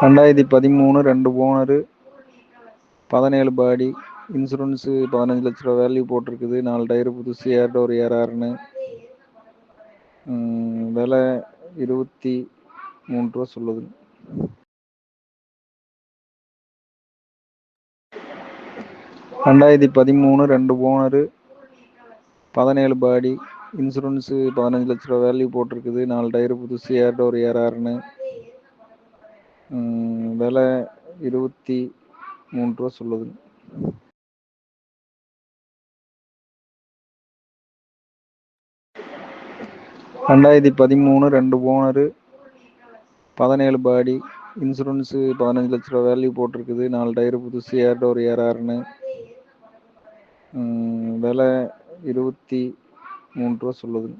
2013 2 owner 17 பாடி insurance 15 லட்ச ரூபா value போட்டிருக்குது. 4 டயரு புதுசு, ஏர் டோர் ஏஆர்னு. விலை 23 ரூபா சொல்லுது. ரெண்டாயிரத்தி 13 2 ஓனரு 17 பாடி இன்சூரன்ஸு 15 லட்ச ரூபா வேல்யூ போட்டிருக்குது. 4 டயரு புதுசு, ஏர் டோர் ஏஆர்னு. விலை 23 ரூபா சொல்லுது. ரெண்டாயிரத்தி 13 2 ஓனரு 17 பாடி இன்சூரன்ஸு 15 லட்ச ரூபா வேல்யூ போட்டிருக்குது. 4 டயரு புதுசு, ஏர் டோர் ஏஆர்னு. விலை 23 ரூபா சொல்லுது.